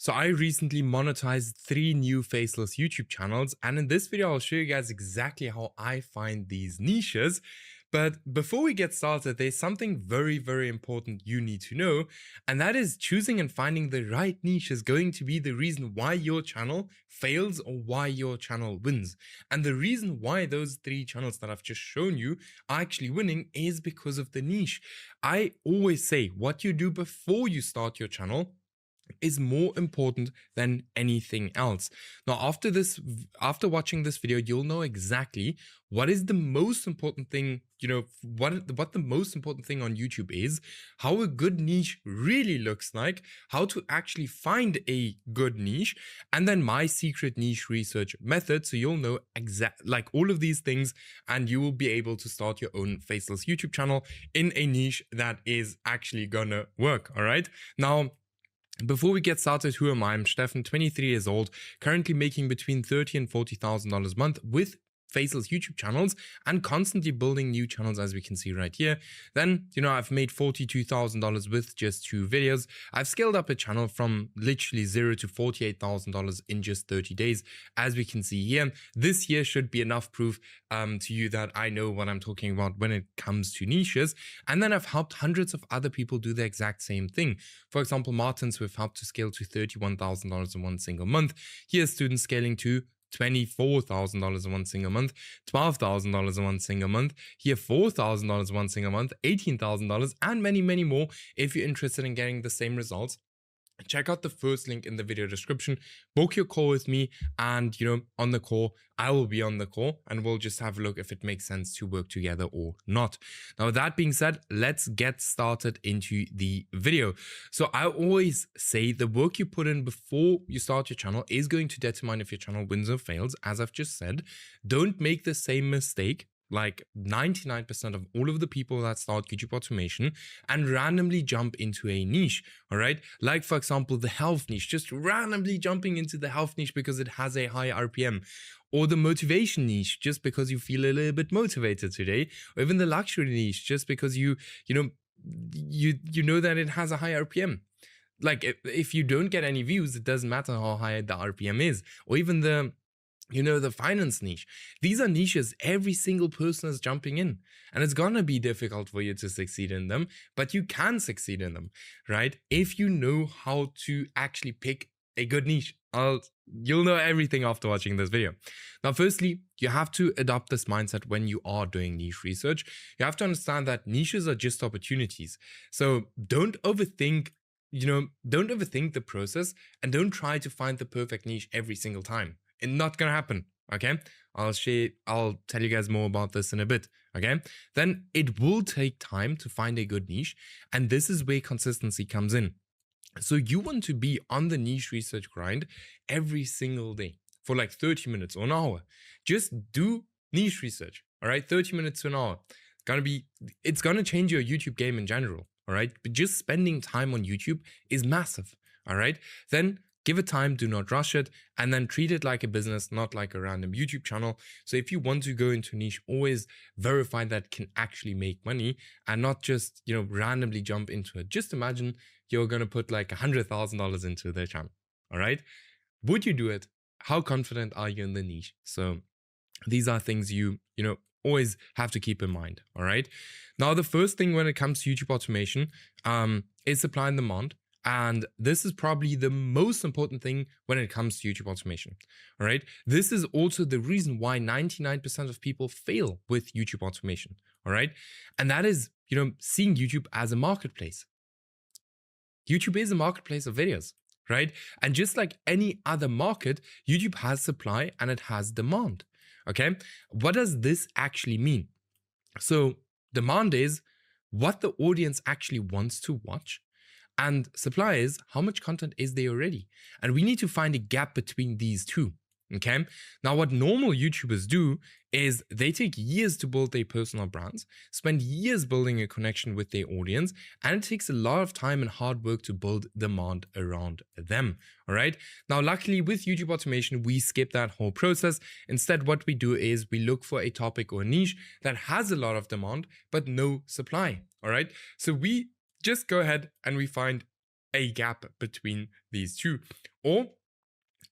So I recently monetized 3 new faceless YouTube channels, and in this video I'll show you guys exactly how I find these niches. But before we get started, there's something very important you need to know, and that is choosing and finding the right niche is going to be the reason why your channel fails or why your channel wins. And the reason why those 3 channels that I've just shown you are actually winning is because of the niche. I always say what you do before you start your channel is more important than anything else. Now, after watching this video, you'll know exactly what is the most important thing, what the most important thing on YouTube is, how a good niche really looks like, how to actually find a good niche, and then my secret niche research method. So you'll know like all of these things, and you will be able to start your own faceless YouTube channel in a niche that is actually gonna work. All right. Now, before we get started, who am I? I'm Stefan, 23 years old, currently making between $30,000 and $40,000 a month with faceless YouTube channels and constantly building new channels, as we can see right here. Then, I've made $42,000 with just 2 videos. I've scaled up a channel from literally $0 to $48,000 in just 30 days, as we can see here. This year should be enough proof to you that I know what I'm talking about when it comes to niches. And then I've helped hundreds of other people do the exact same thing. For example, Martins, who have helped to scale to $31,000 in one single month. Here's students scaling to $24,000 in one single month, $12,000 in one single month, here $4,000 in one single month, $18,000, and many more. If you're interested in getting the same results, check out the first link in the video description, book your call with me, and on the call, I will be on the call and we'll just have a look if it makes sense to work together or not. Now, with that being said, let's get started into the video. So I always say the work you put in before you start your channel is going to determine if your channel wins or fails. As I've just said, don't make the same mistake like 99% of all of the people that start YouTube automation and randomly jump into a niche. All right, like for example the health niche, just randomly jumping into the health niche because it has a high RPM, or the motivation niche just because you feel a little bit motivated today, or even the luxury niche just because you know that it has a high RPM. Like if you don't get any views, it doesn't matter how high the RPM is. Or even the finance niche. These are niches every single person is jumping in, and it's gonna be difficult for you to succeed in them, but you can succeed in them, right? If you know how to actually pick a good niche. You'll know everything after watching this video. Now, firstly, you have to adopt this mindset when you are doing niche research. You have to understand that niches are just opportunities. So don't overthink the process, and don't try to find the perfect niche every single time. It's not gonna happen, okay? I'll tell you guys more about this in a bit, okay? Then it will take time to find a good niche, and this is where consistency comes in. So you want to be on the niche research grind every single day for like 30 minutes or an hour. Just do niche research, all right? 30 minutes to an hour. It's gonna change your YouTube game in general, all right? But just spending time on YouTube is massive, all right? Then give it time, do not rush it, and then treat it like a business, not like a random YouTube channel. So if you want to go into niche, always verify that it can actually make money and not just, randomly jump into it. Just imagine you're going to put like $100,000 into the channel. All right. Would you do it? How confident are you in the niche? So these are things you always have to keep in mind. All right. Now, the first thing when it comes to YouTube automation is supply and demand. And this is probably the most important thing when it comes to YouTube automation, all right? This is also the reason why 99% of people fail with YouTube automation, all right? And that is, seeing YouTube as a marketplace. YouTube is a marketplace of videos, right? And just like any other market, YouTube has supply and it has demand, okay? What does this actually mean? So demand is what the audience actually wants to watch, and supply is how much content is there already. And we need to find a gap between these two. Okay. Now, what normal YouTubers do is they take years to build their personal brands, spend years building a connection with their audience, and it takes a lot of time and hard work to build demand around them. All right. Now, luckily with YouTube automation, we skip that whole process. Instead, what we do is we look for a topic or niche that has a lot of demand, but no supply. All right. So we just go ahead and we find a gap between these two, or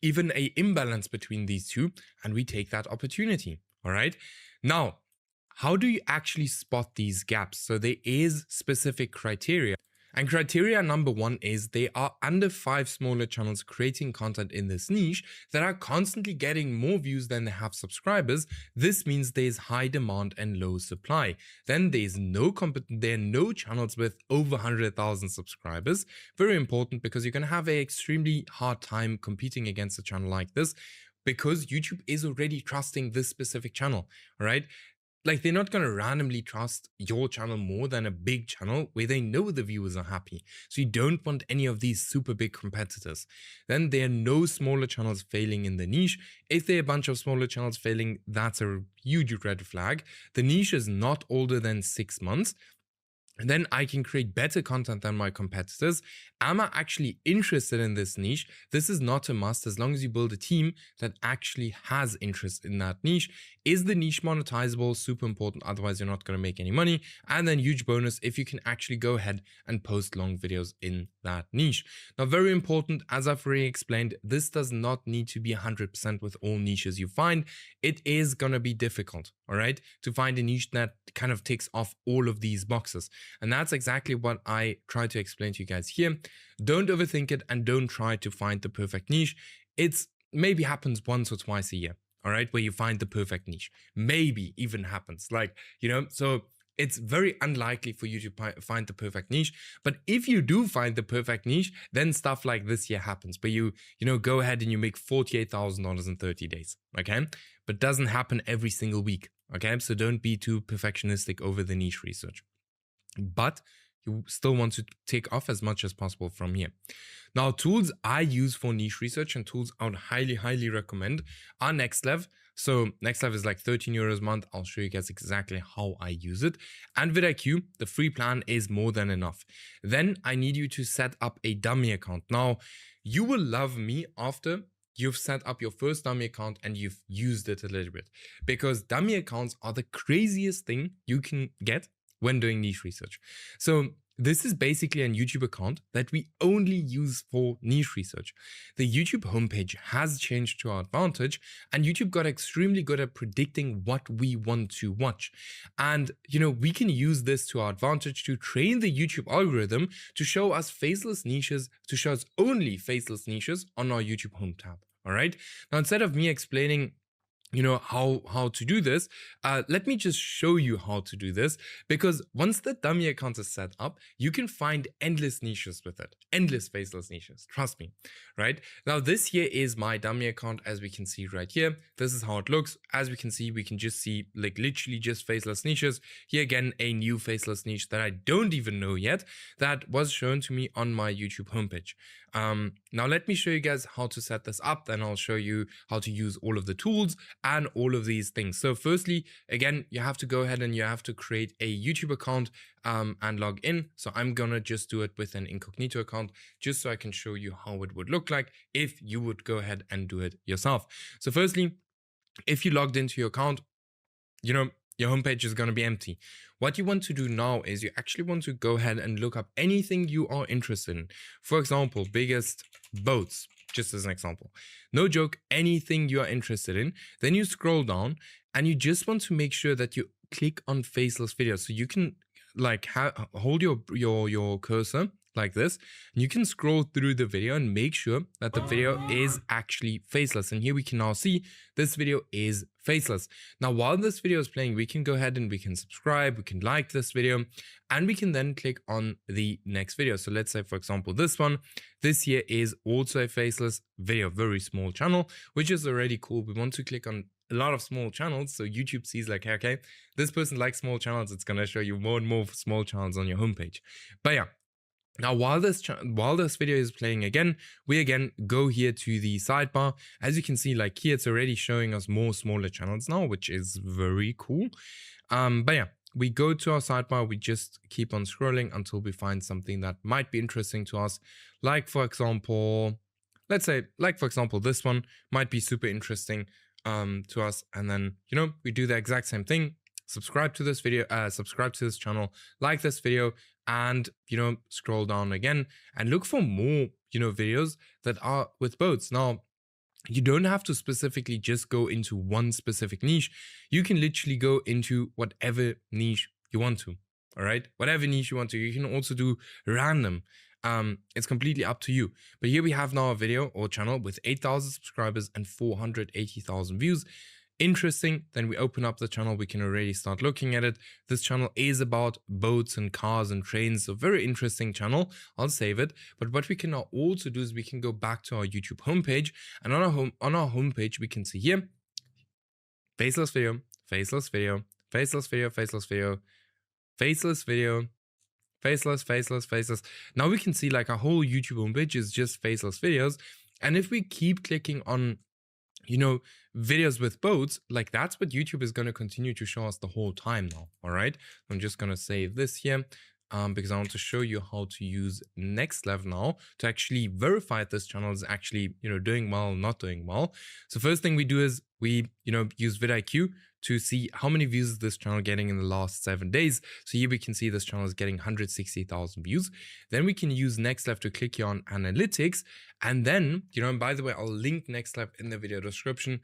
even a imbalance between these two, and we take that opportunity. All right. Now, how do you actually spot these gaps? So there is specific criteria. And criteria number one is they are under 5 smaller channels creating content in this niche that are constantly getting more views than they have subscribers. This means there's high demand and low supply. Then there are no channels with over 100,000 subscribers. Very important, because you're going to have an extremely hard time competing against a channel like this, because YouTube is already trusting this specific channel. All right. Like, they're not going to randomly trust your channel more than a big channel where they know the viewers are happy. So you don't want any of these super big competitors. Then there are no smaller channels failing in the niche. If there are a bunch of smaller channels failing, that's a huge red flag. The niche is not older than 6 months. And then I can create better content than my competitors. Am I actually interested in this niche? This is not a must, as long as you build a team that actually has interest in that niche. Is the niche monetizable? Super important, otherwise you're not going to make any money. And then huge bonus if you can actually go ahead and post long videos in that niche. Now, very important, as I've already explained, this does not need to be 100% with all niches you find. It is going to be difficult, all right, to find a niche that kind of ticks off all of these boxes. And that's exactly what I try to explain to you guys here. Don't overthink it and don't try to find the perfect niche. It's maybe happens once or twice a year, all right, where you find the perfect niche. Maybe even happens, like, so it's very unlikely for you to find the perfect niche. But if you do find the perfect niche, then stuff like this here happens, where you go ahead and you make $48,000 in 30 days, okay? But doesn't happen every single week, okay? So don't be too perfectionistic over the niche research. But you still want to take off as much as possible from here. Now, tools I use for niche research and tools I would highly, highly recommend are NextLev. So NextLev is like 13 euros a month. I'll show you guys exactly how I use it. And vidIQ, the free plan is more than enough. Then I need you to set up a dummy account. Now, you will love me after you've set up your first dummy account and you've used it a little bit, because dummy accounts are the craziest thing you can get when doing niche research. So this is basically a YouTube account that we only use for niche research. The YouTube homepage has changed to our advantage, and YouTube got extremely good at predicting what we want to watch. And, we can use this to our advantage to train the YouTube algorithm to show us faceless niches, to show us only faceless niches on our YouTube home tab. All right. Now, instead of me explaining how to do this, let me just show you how to do this, because once the dummy account is set up, you can find endless niches with it, endless faceless niches, trust me. Right now, this here is my dummy account, as we can see right here. This is how it looks. As we can see, like literally just faceless niches. Here again, a new faceless niche that I don't even know yet, that was shown to me on my YouTube homepage. Now let me show you guys how to set this up, then I'll show you how to use all of the tools and all of these things. So firstly, again, you have to go ahead and you have to create a YouTube account and log in. So I'm gonna just do it with an incognito account, just so I can show you how it would look like if you would go ahead and do it yourself. So firstly, if you logged into your account, your homepage is going to be empty. What you want to do now is you actually want to go ahead and look up anything you are interested in. For example, biggest boats, just as an example. No joke, anything you are interested in. Then you scroll down and you just want to make sure that you click on faceless videos. So you can like hold your cursor like this, and you can scroll through the video and make sure that the video is actually faceless. And here we can now see this video is faceless. Now, while this video is playing, we can go ahead and we can subscribe, we can like this video, and we can then click on the next video. So let's say, for example, this one, this here is also a faceless video, very small channel, which is already cool. We want to click on a lot of small channels, so YouTube sees like, okay, this person likes small channels, it's gonna show you more and more small channels on your homepage. But yeah, now while this video is playing again, we again go here to the sidebar. As you can see, like here, it's already showing us more smaller channels now, which is very cool. But yeah, we go to our sidebar, we just keep on scrolling until we find something that might be interesting to us. Like, for example, let's say, like, for example, this one might be super interesting to us. And then, we do the exact same thing. Subscribe to this video, subscribe to this channel, like this video, and, scroll down again and look for more, videos that are with boats. Now, you don't have to specifically just go into one specific niche. You can literally go into whatever niche you want to. All right, whatever niche you want to. You can also do random. It's completely up to you. But here we have now a video or channel with 8,000 subscribers and 480,000 views. Interesting. Then we open up the channel. We can already start looking at it. This channel is about boats and cars and trains. So very interesting channel. I'll save it. But what we can now also do is we can go back to our YouTube homepage, and on our homepage we can see here faceless video, faceless video, faceless video, faceless video, faceless video, faceless, faceless, faceless. Now we can see like our whole YouTube homepage is just faceless videos. And if we keep clicking on videos with boats, like that's what YouTube is going to continue to show us the whole time now. All right, I'm just going to save this here because I want to show you how to use Next Level now to actually verify if this channel is actually doing well or not doing well. So first thing we do is we use vidIQ to see how many views is this channel getting in the last 7 days. So here we can see this channel is getting 160,000 views. Then we can use Next Level to click here on analytics. And then, and by the way, I'll link Next Level in the video description.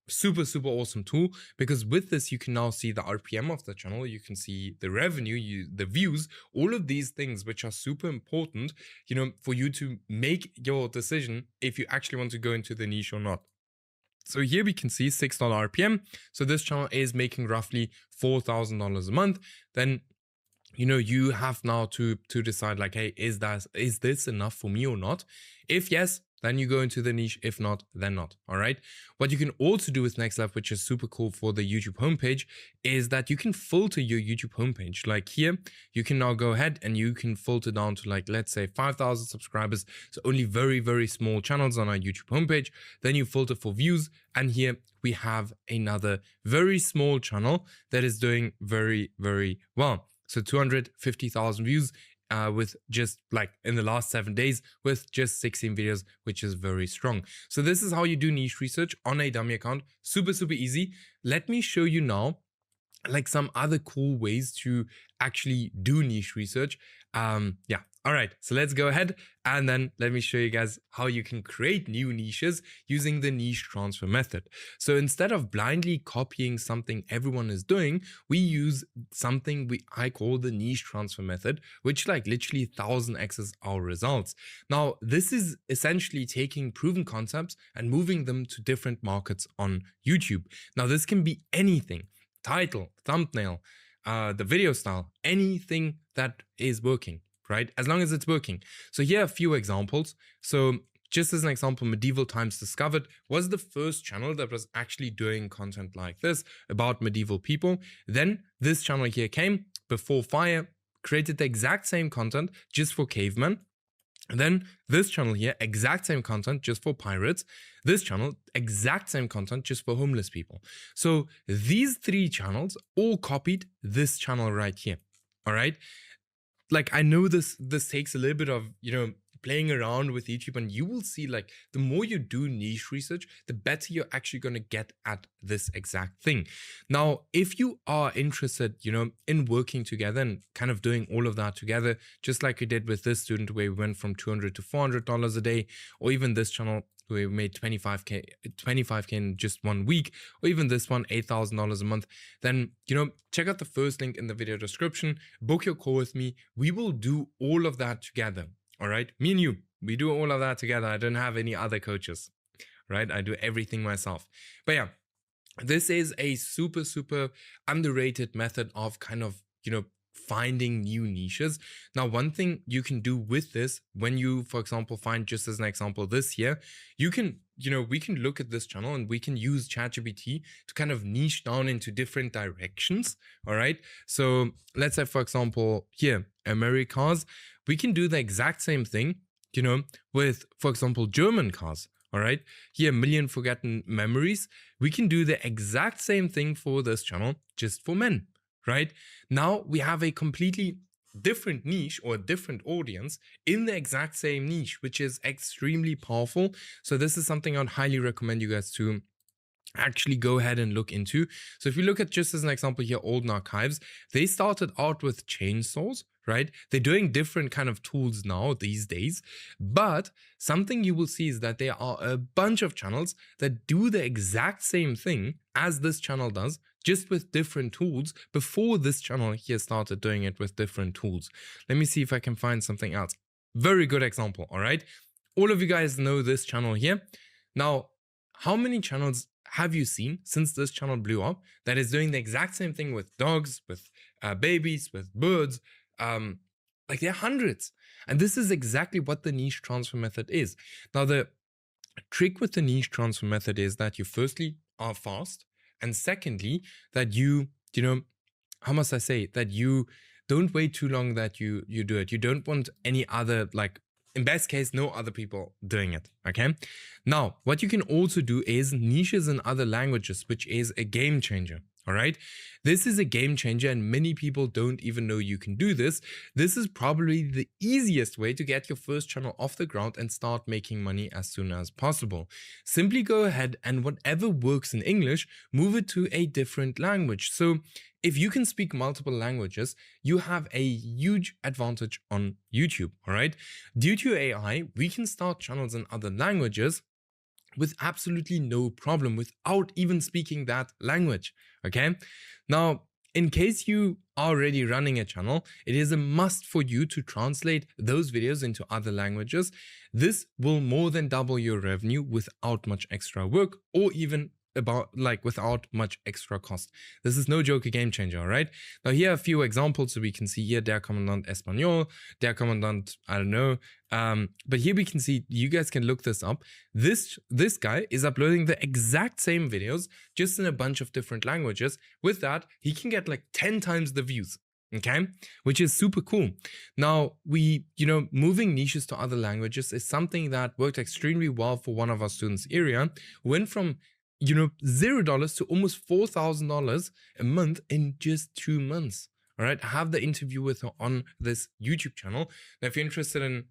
Super, super awesome tool, because with this, you can now see the RPM of the channel. You can see the revenue, the views, all of these things, which are super important, for you to make your decision if you actually want to go into the niche or not. So here we can see $6 RPM. So this channel is making roughly $4,000 a month. Then, you have now to decide like, hey, is this enough for me or not? If yes, then you go into the niche. If not, then not. All right. What you can also do with Next Level, which is super cool for the YouTube homepage, is that you can filter your YouTube homepage. Like here, you can now go ahead and you can filter down to like, let's say 5,000 subscribers. So only very, very small channels on our YouTube homepage. Then you filter for views. And here we have another very small channel that is doing very, very well. So 250,000 views with just like in the last 7 days with just 16 videos, which is very strong. So this is how you do niche research on a dummy account. Super, super easy. Let me show you now like some other cool ways to actually do niche research. Yeah. All right, so let's go ahead and then let me show you guys how you can create new niches using the niche transfer method. So instead of blindly copying something everyone is doing, we use something I call the niche transfer method, which like literally 1000x's our results. Now, this is essentially taking proven concepts and moving them to different markets on YouTube. Now, this can be anything: title, thumbnail, the video style, anything that is working, right? As long as it's working. So here are a few examples. So just as an example, Medieval Times Discovered was the first channel that was actually doing content like this about medieval people. Then this channel here came, Before Fire, created the exact same content just for cavemen. And then this channel here, exact same content just for pirates. This channel, exact same content just for homeless people. So these 3 channels all copied this channel right here. All right. Like, I know this takes a little bit of, playing around with YouTube, and you will see like the more you do niche research, the better you're actually going to get at this exact thing. Now, if you are interested, in working together and kind of doing all of that together, just like we did with this student where we went from $200 to $400 a day, or even this channel where we made 25k in just 1 week, or even this one, $8,000 a month, then, check out the first link in the video description, book your call with me. We will do all of that together. All right, me and you, we do all of that together. I don't have any other coaches, right? I do everything myself. But yeah, this is a super, super underrated method of kind of, finding new niches. Now, one thing you can do with this, when you, for example, find, just as an example, this here, you can, we can look at this channel and we can use ChatGPT to kind of niche down into different directions. All right. So let's say, for example, here, Americas, we can do the exact same thing, with, for example, German cars. All right. Here, Million Forgotten Memories. We can do the exact same thing for this channel, just for men. Right? Now we have a completely different niche or a different audience in the exact same niche, which is extremely powerful. So this is something I'd highly recommend you guys to actually go ahead and look into. So if you look at, just as an example here, Olden Archives, they started out with chainsaws, right? They're doing different kind of tools now these days, but something you will see is that there are a bunch of channels that do the exact same thing as this channel does, just with different tools before this channel here started doing it with different tools. Let me see if I can find something else. Very good example, all right? All of you guys know this channel here. Now, how many channels have you seen since this channel blew up that is doing the exact same thing with dogs, with babies, with birds? Like there are hundreds. And this is exactly what the niche transfer method is. Now, the trick with the niche transfer method is that you firstly are fast, and secondly, that you know, how must I say, that you don't wait too long that you do it. You don't want any other, like, in best case, no other people doing it. Okay. Now, what you can also do is niches in other languages, which is a game changer. All right. This is a game changer, and many people don't even know you can do this. This is probably the easiest way to get your first channel off the ground and start making money as soon as possible. Simply go ahead and whatever works in English, move it to a different language. So if you can speak multiple languages, you have a huge advantage on YouTube, all right? Due to AI, we can start channels in other languages with absolutely no problem without even speaking that language, okay? Now, in case you are already running a channel, it is a must for you to translate those videos into other languages. This will more than double your revenue without much extra work, or even without much extra cost. This is no joke, a game changer, all right? Now here are a few examples. So we can see here, Der Kommandant Español, Der Kommandant, I don't know. But here we can see, you guys can look this up. This guy is uploading the exact same videos, just in a bunch of different languages. With that, he can get like 10 times the views. Okay, which is super cool. Now, moving niches to other languages is something that worked extremely well for one of our students, Area, who went from $0 to almost $4,000 a month in just 2 months. All right, I have the interview with her on this YouTube channel. Now, if you're interested in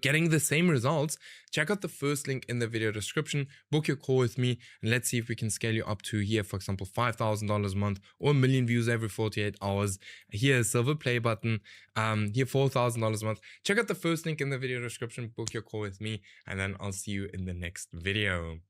getting the same results, check out the first link in the video description, book your call with me, and let's see if we can scale you up to here, for example, $5,000 a month or 1 million views every 48 hours. Here, silver play button, here, $4,000 a month. Check out the first link in the video description, book your call with me, and then I'll see you in the next video.